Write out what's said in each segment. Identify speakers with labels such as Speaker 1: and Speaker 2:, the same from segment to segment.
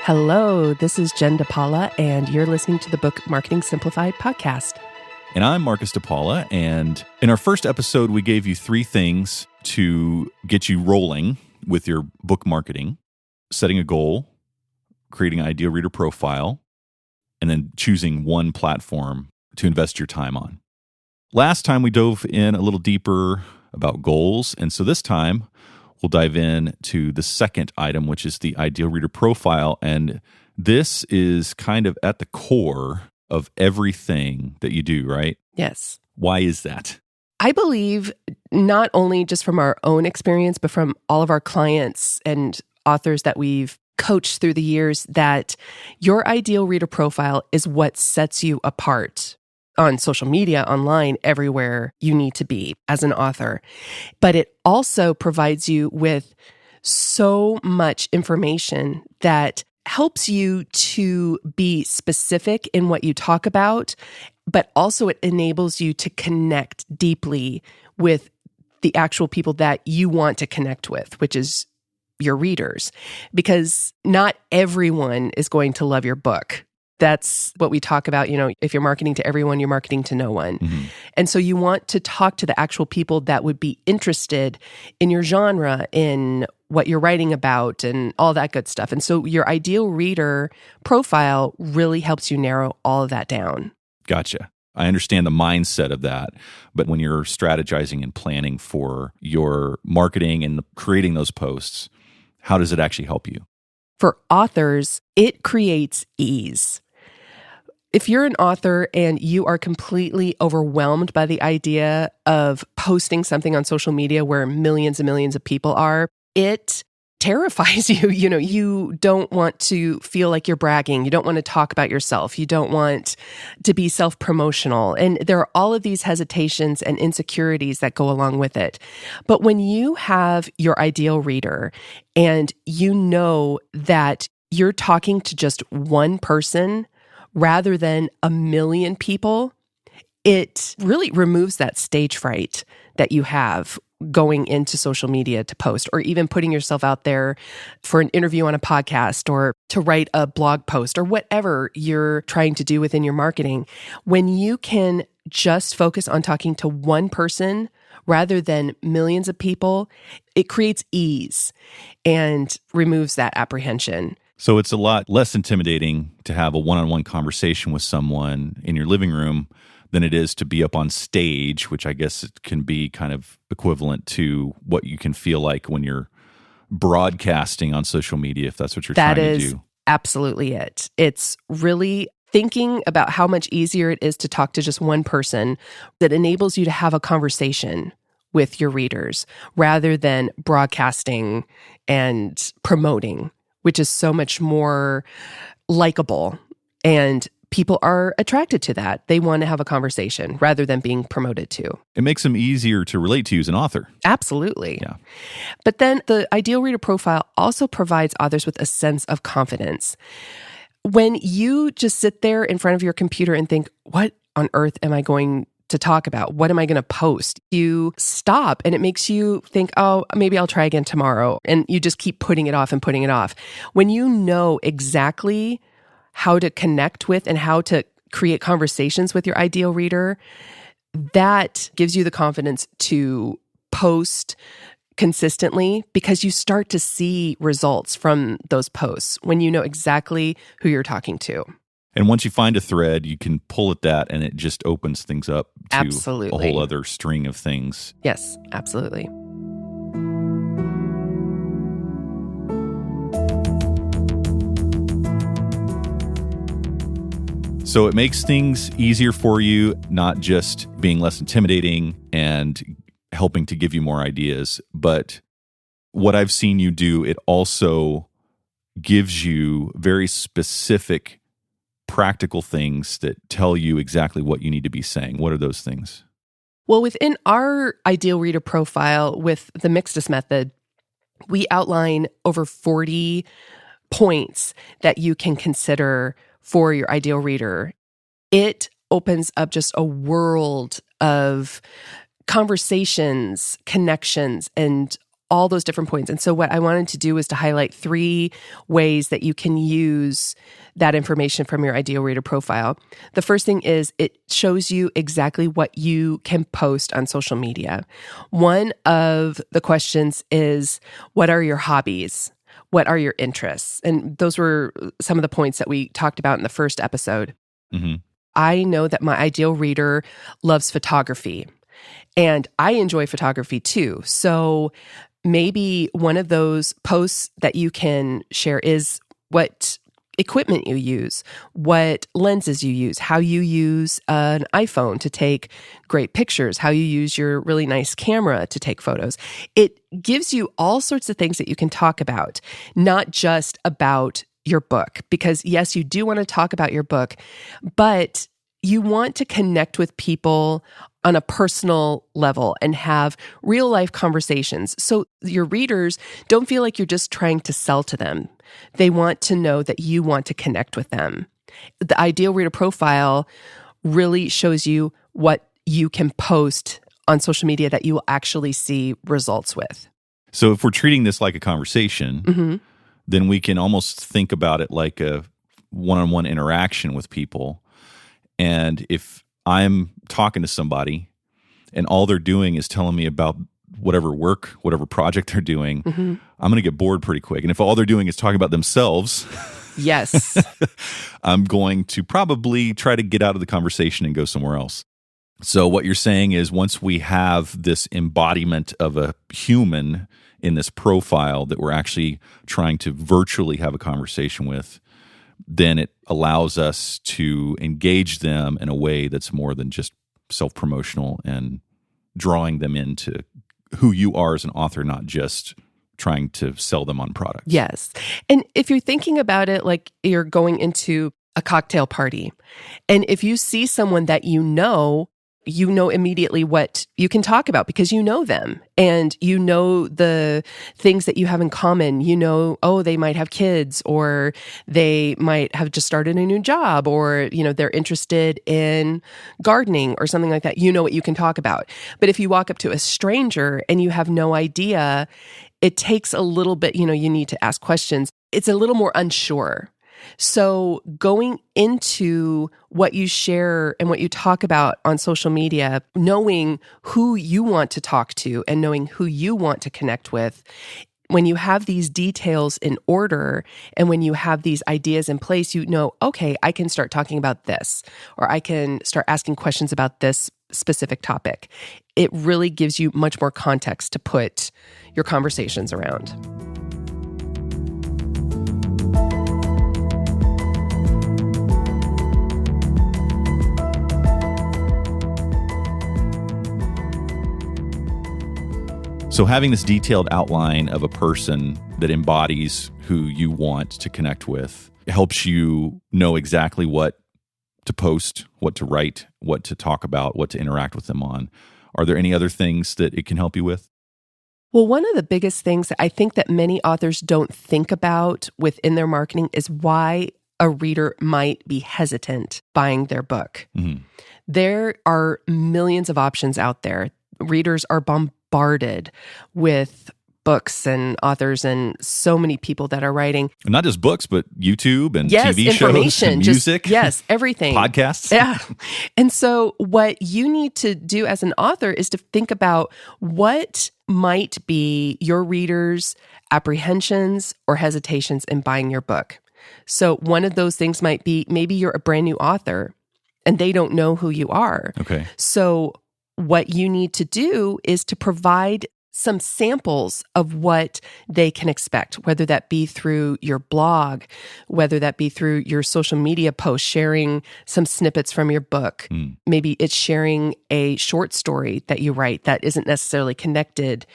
Speaker 1: Hello, this is Hanson-dePaula, and you're listening to the Book Marketing Simplified podcast.
Speaker 2: And I'm Hanson-dePaula, and in our first episode, we gave you 3 things to get you rolling with your book marketing: setting a goal, creating an ideal reader profile, and then choosing one platform to invest your time on. Last time, we dove in a little deeper about goals, and so this time, we'll dive in to the second item, which is the ideal reader profile. And this is kind of at the core of everything that you do, right?
Speaker 1: Yes.
Speaker 2: Why is that?
Speaker 1: I believe not only just from our own experience, but from all of our clients and authors that we've coached through the years, that your ideal reader profile is what sets you apart on social media, online, everywhere you need to be as an author. But it also provides you with so much information that helps you to be specific in what you talk about, but also it enables you to connect deeply with the actual people that you want to connect with, which is your readers. Because not everyone is going to love your book. That's what we talk about. You know, if you're marketing to everyone, you're marketing to no one. Mm-hmm. And so you want to talk to the actual people that would be interested in your genre, in what you're writing about, and all that good stuff. And so your ideal reader profile really helps you narrow all of that down.
Speaker 2: Gotcha. I understand the mindset of that. But when you're strategizing and planning for your marketing and creating those posts, how does it actually help you?
Speaker 1: For authors, it creates ease. If you're an author and you are completely overwhelmed by the idea of posting something on social media where millions and millions of people are, it terrifies you. You know, you don't want to feel like you're bragging. You don't want to talk about yourself. You don't want to be self-promotional. And there are all of these hesitations and insecurities that go along with it. But when you have your ideal reader and you know that you're talking to just one person rather than a million people, it really removes that stage fright that you have going into social media to post, or even putting yourself out there for an interview on a podcast, or to write a blog post, or whatever you're trying to do within your marketing. When you can just focus on talking to one person rather than millions of people, it creates ease and removes that apprehension.
Speaker 2: So it's a lot less intimidating to have a one-on-one conversation with someone in your living room than it is to be up on stage, which I guess it can be kind of equivalent to what you can feel like when you're broadcasting on social media, if that's what you're trying to do.
Speaker 1: That is absolutely it. It's really thinking about how much easier it is to talk to just one person that enables you to have a conversation with your readers rather than broadcasting and promoting, which is so much more likable, and people are attracted to that. They want to have a conversation rather than being promoted to.
Speaker 2: It makes them easier to relate to you as an author.
Speaker 1: Absolutely.
Speaker 2: Yeah.
Speaker 1: But then the ideal reader profile also provides authors with a sense of confidence. When you just sit there in front of your computer and think, what on earth am I going to talk about? What am I going to post? You stop and it makes you think, oh, maybe I'll try again tomorrow. And you just keep putting it off and putting it off. When you know exactly how to connect with and how to create conversations with your ideal reader, that gives you the confidence to post consistently, because you start to see results from those posts when you know exactly who you're talking to.
Speaker 2: And once you find a thread, you can pull at that and it just opens things up to
Speaker 1: Absolutely.
Speaker 2: A whole other string of things.
Speaker 1: Yes, absolutely.
Speaker 2: So it makes things easier for you, not just being less intimidating and helping to give you more ideas, but what I've seen you do, it also gives you very specific practical things that tell you exactly what you need to be saying. What are those things?
Speaker 1: Well, within our ideal reader profile with the Mixtus method, we outline over 40 points that you can consider for your ideal reader. It opens up just a world of conversations, connections, and all those different points. And so what I wanted to do was to highlight 3 ways that you can use that information from your ideal reader profile. The first thing is it shows you exactly what you can post on social media. One of the questions is, what are your hobbies? What are your interests? And those were some of the points that we talked about in the first episode.
Speaker 2: Mm-hmm.
Speaker 1: I know that my ideal reader loves photography, and I enjoy photography too. So maybe one of those posts that you can share is what equipment you use, what lenses you use, how you use an iPhone to take great pictures, how you use your really nice camera to take photos. It gives you all sorts of things that you can talk about, not just about your book. Because yes, you do want to talk about your book, but you want to connect with people on a personal level and have real life conversations. So your readers don't feel like you're just trying to sell to them. They want to know that you want to connect with them. The ideal reader profile really shows you what you can post on social media that you will actually see results with.
Speaker 2: So if we're treating this like a conversation, then we can almost think about it like a one-on-one interaction with people. And if I'm talking to somebody and all they're doing is telling me about whatever work, whatever project they're doing, I'm going to get bored pretty quick. And if all they're doing is talking about themselves,
Speaker 1: yes,
Speaker 2: I'm going to probably try to get out of the conversation and go somewhere else. So what you're saying is once we have this embodiment of a human in this profile that we're actually trying to virtually have a conversation with, then it allows us to engage them in a way that's more than just self-promotional and drawing them into who you are as an author, not just trying to sell them on products.
Speaker 1: Yes. And if you're thinking about it like you're going into a cocktail party, and if you see someone that you know immediately what you can talk about because you know them and you know the things that you have in common. You know, oh, they might have kids, or they might have just started a new job, or, you know, they're interested in gardening or something like that. You know what you can talk about. But if you walk up to a stranger and you have no idea, it takes a little bit, you know, you need to ask questions. It's a little more unsure. So going into what you share and what you talk about on social media, knowing who you want to talk to and knowing who you want to connect with, when you have these details in order and when you have these ideas in place, you know, okay, I can start talking about this, or I can start asking questions about this specific topic. It really gives you much more context to put your conversations around.
Speaker 2: So having this detailed outline of a person that embodies who you want to connect with helps you know exactly what to post, what to write, what to talk about, what to interact with them on. Are there any other things that it can help you with?
Speaker 1: Well, one of the biggest things that I think that many authors don't think about within their marketing is why a reader might be hesitant buying their book.
Speaker 2: Mm-hmm.
Speaker 1: There are millions of options out there. Readers are bombarded with books and authors and so many people that are writing.
Speaker 2: And not just books, but YouTube and
Speaker 1: yes,
Speaker 2: TV shows and music.
Speaker 1: Yes, everything.
Speaker 2: Podcasts.
Speaker 1: Yeah. And so what you need to do as an author is to think about what might be your readers' apprehensions or hesitations in buying your book. So one of those things might be maybe you're a brand new author and they don't know who you are.
Speaker 2: Okay.
Speaker 1: So what you need to do is to provide some samples of what they can expect, whether that be through your blog, whether that be through your social media posts, sharing some snippets from your book. Maybe it's sharing a short story that you write that isn't necessarily connected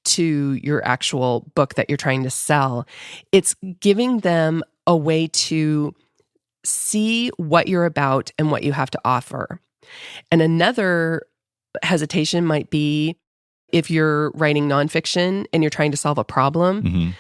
Speaker 1: to your actual book that you're trying to sell. It's giving them a way to see what you're about and what you have to offer. And another hesitation might be if you're writing nonfiction and you're trying to solve a problem,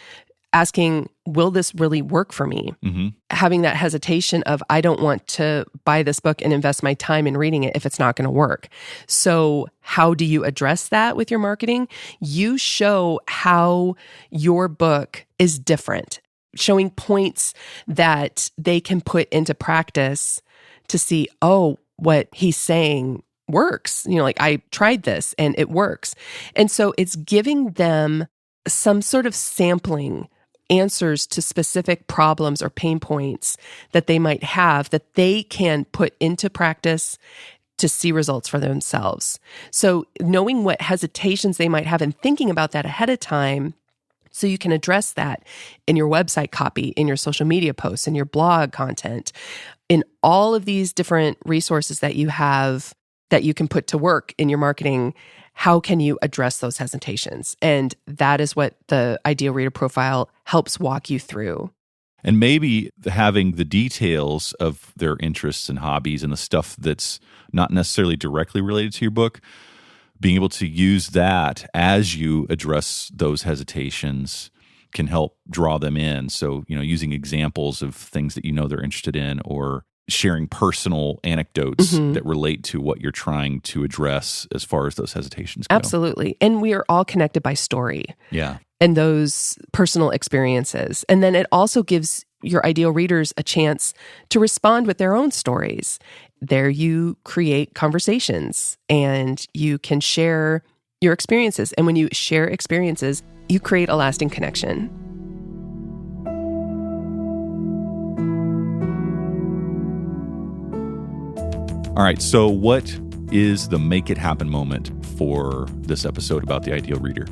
Speaker 1: asking, will this really work for me?
Speaker 2: Mm-hmm.
Speaker 1: Having that hesitation of, I don't want to buy this book and invest my time in reading it if it's not going to work. So how do you address that with your marketing? You show how your book is different, showing points that they can put into practice to see, oh, what he's saying works. Like, I tried this and it works. And so it's giving them some sort of sampling answers to specific problems or pain points that they might have that they can put into practice to see results for themselves. So knowing what hesitations they might have and thinking about that ahead of time, so you can address that in your website copy, in your social media posts, in your blog content, in all of these different resources that you have that you can put to work in your marketing. How can you address those hesitations? And that is what the Ideal Reader Profile helps walk you through.
Speaker 2: And maybe having the details of their interests and hobbies and the stuff that's not necessarily directly related to your book, being able to use that as you address those hesitations can help draw them in. So, using examples of things that they're interested in, or sharing personal anecdotes that relate to what you're trying to address as far as those hesitations go.
Speaker 1: Absolutely. And we are all connected by story.
Speaker 2: Yeah.
Speaker 1: And those personal experiences. And then it also gives your ideal readers a chance to respond with their own stories. There you create conversations and you can share your experiences. And when you share experiences, you create a lasting connection.
Speaker 2: All right, so what is the make it happen moment for this episode about the ideal reader?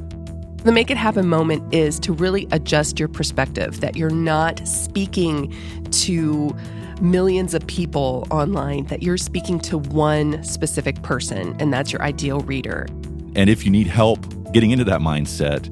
Speaker 1: The make it happen moment is to really adjust your perspective, that you're not speaking to millions of people online, that you're speaking to one specific person, and that's your ideal reader.
Speaker 2: And if you need help getting into that mindset,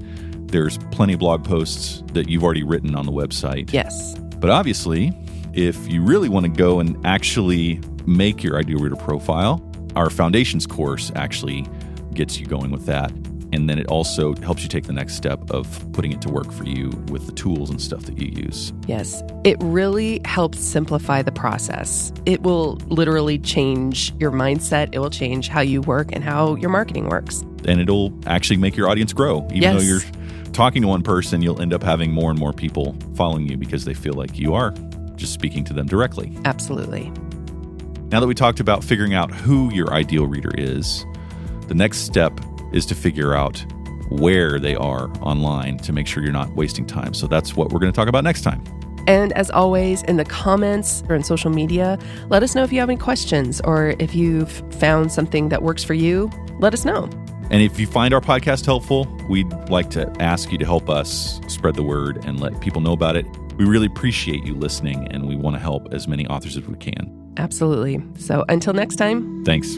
Speaker 2: there's plenty of blog posts that you've already written on the website.
Speaker 1: Yes.
Speaker 2: But obviously, if you really want to go and actually make your ideal reader profile, our foundations course actually gets you going with that. And then it also helps you take the next step of putting it to work for you with the tools and stuff that you use.
Speaker 1: Yes. It really helps simplify the process. It will literally change your mindset. It will change how you work and how your marketing works.
Speaker 2: And it'll actually make your audience grow. Even though you're talking to one person, you'll end up having more and more people following you because they feel like you are just speaking to them directly.
Speaker 1: Absolutely.
Speaker 2: Now that we talked about figuring out who your ideal reader is, the next step is to figure out where they are online to make sure you're not wasting time. So that's what we're going to talk about next time.
Speaker 1: And as always, in the comments or in social media, let us know if you have any questions or if you've found something that works for you. Let us know.
Speaker 2: And if you find our podcast helpful, we'd like to ask you to help us spread the word and let people know about it. We really appreciate you listening, and we want to help as many authors as we can.
Speaker 1: Absolutely. So until next time.
Speaker 2: Thanks.